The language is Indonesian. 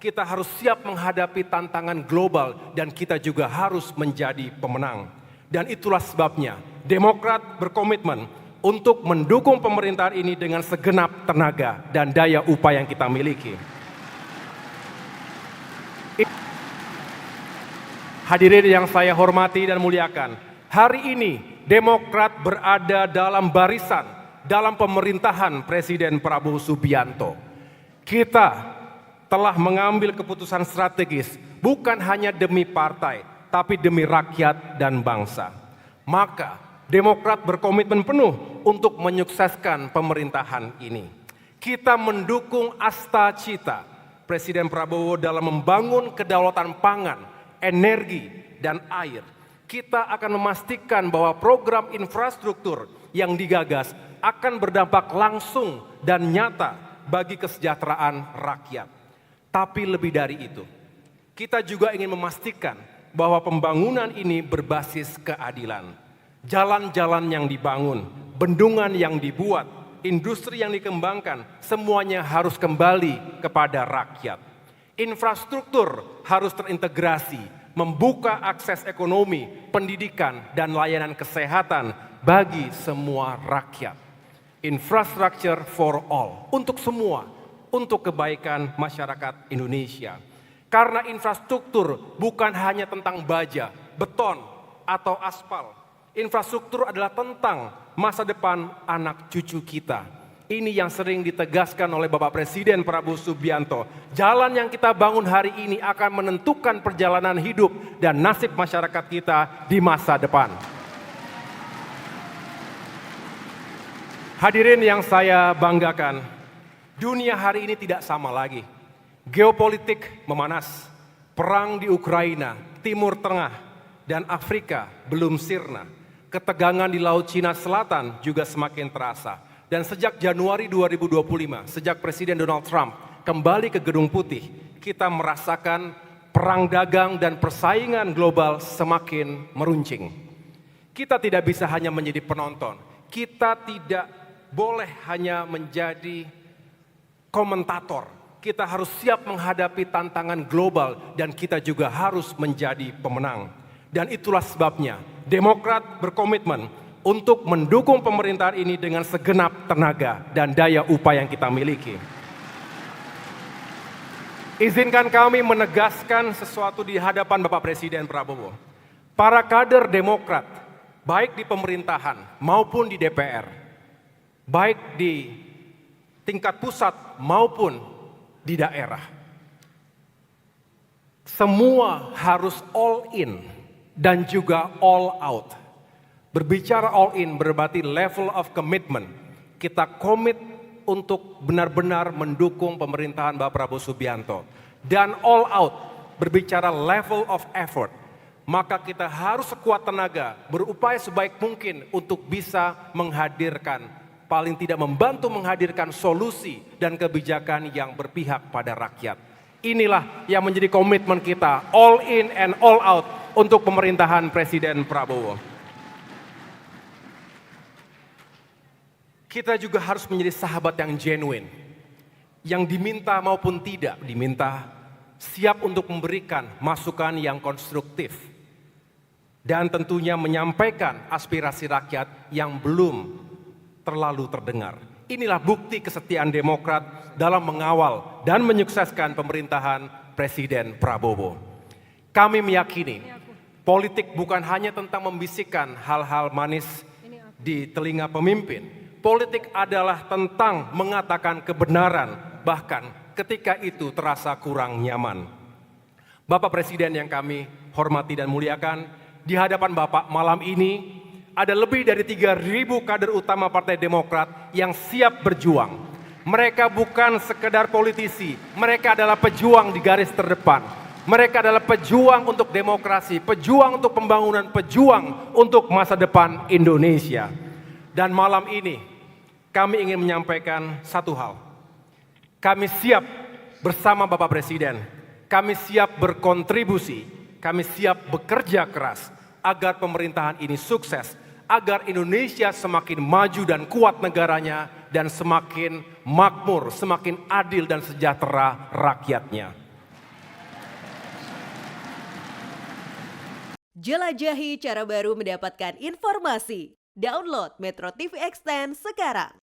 kita harus siap menghadapi tantangan global dan kita juga harus menjadi pemenang. Dan itulah sebabnya Demokrat berkomitmen untuk mendukung pemerintahan ini dengan segenap tenaga dan daya upaya yang kita miliki. Hadirin yang saya hormati dan muliakan, hari ini Demokrat berada dalam barisan dalam pemerintahan Presiden Prabowo Subianto. Kita telah mengambil keputusan strategis bukan hanya demi partai, tapi demi rakyat dan bangsa. Maka Demokrat berkomitmen penuh untuk menyukseskan pemerintahan ini. Kita mendukung asta-cita Presiden Prabowo dalam membangun kedaulatan pangan, energi, dan air. Kita akan memastikan bahwa program infrastruktur yang digagas akan berdampak langsung dan nyata bagi kesejahteraan rakyat. Tapi lebih dari itu, kita juga ingin memastikan bahwa pembangunan ini berbasis keadilan. Jalan-jalan yang dibangun, bendungan yang dibuat, industri yang dikembangkan, semuanya harus kembali kepada rakyat. Infrastruktur harus terintegrasi, membuka akses ekonomi, pendidikan, dan layanan kesehatan bagi semua rakyat. Infrastructure for all, untuk semua, untuk kebaikan masyarakat Indonesia. Karena infrastruktur bukan hanya tentang baja, beton, atau aspal. Infrastruktur adalah tentang masa depan anak cucu kita. Ini yang sering ditegaskan oleh Bapak Presiden Prabowo Subianto. Jalan yang kita bangun hari ini akan menentukan perjalanan hidup dan nasib masyarakat kita di masa depan. Hadirin yang saya banggakan, dunia hari ini tidak sama lagi. Geopolitik memanas, perang di Ukraina, Timur Tengah, dan Afrika belum sirna. Ketegangan di Laut Cina Selatan juga semakin terasa. Dan sejak Januari 2025, sejak Presiden Donald Trump kembali ke Gedung Putih, kita merasakan perang dagang dan persaingan global semakin meruncing. Kita tidak bisa hanya menjadi penonton, kita tidak boleh hanya menjadi komentator. Kita harus siap menghadapi tantangan global dan kita juga harus menjadi pemenang. Dan itulah sebabnya Demokrat berkomitmen untuk mendukung pemerintahan ini dengan segenap tenaga dan daya upaya yang kita miliki. Izinkan kami menegaskan sesuatu di hadapan Bapak Presiden Prabowo. Para kader Demokrat, baik di pemerintahan maupun di DPR, baik di tingkat pusat maupun di daerah, semua harus all in dan juga all out. Berbicara all in berarti level of commitment. Kita komit untuk benar-benar mendukung pemerintahan Bapak Prabowo Subianto. Dan all out berbicara level of effort. Maka kita harus sekuat tenaga berupaya sebaik mungkin untuk bisa menghadirkan, paling tidak membantu menghadirkan solusi dan kebijakan yang berpihak pada rakyat. Inilah yang menjadi komitmen kita, all in and all out untuk pemerintahan Presiden Prabowo. Kita juga harus menjadi sahabat yang genuine, yang diminta maupun tidak diminta, siap untuk memberikan masukan yang konstruktif, dan tentunya menyampaikan aspirasi rakyat yang belum terlalu terdengar. Inilah bukti kesetiaan Demokrat dalam mengawal dan menyukseskan pemerintahan Presiden Prabowo. Kami meyakini politik bukan hanya tentang membisikkan hal-hal manis di telinga pemimpin. Politik adalah tentang mengatakan kebenaran, bahkan ketika itu terasa kurang nyaman. Bapak Presiden yang kami hormati dan muliakan, di hadapan Bapak malam ini ada lebih dari 3.000 kader utama Partai Demokrat yang siap berjuang. Mereka bukan sekedar politisi, mereka adalah pejuang di garis terdepan. Mereka adalah pejuang untuk demokrasi, pejuang untuk pembangunan, pejuang untuk masa depan Indonesia. Dan malam ini kami ingin menyampaikan satu hal. Kami siap bersama Bapak Presiden, kami siap berkontribusi, kami siap bekerja keras agar pemerintahan ini sukses, agar Indonesia semakin maju dan kuat negaranya dan semakin makmur, semakin adil dan sejahtera rakyatnya. Jelajahi cara baru mendapatkan informasi. Download Metro TV Extend sekarang.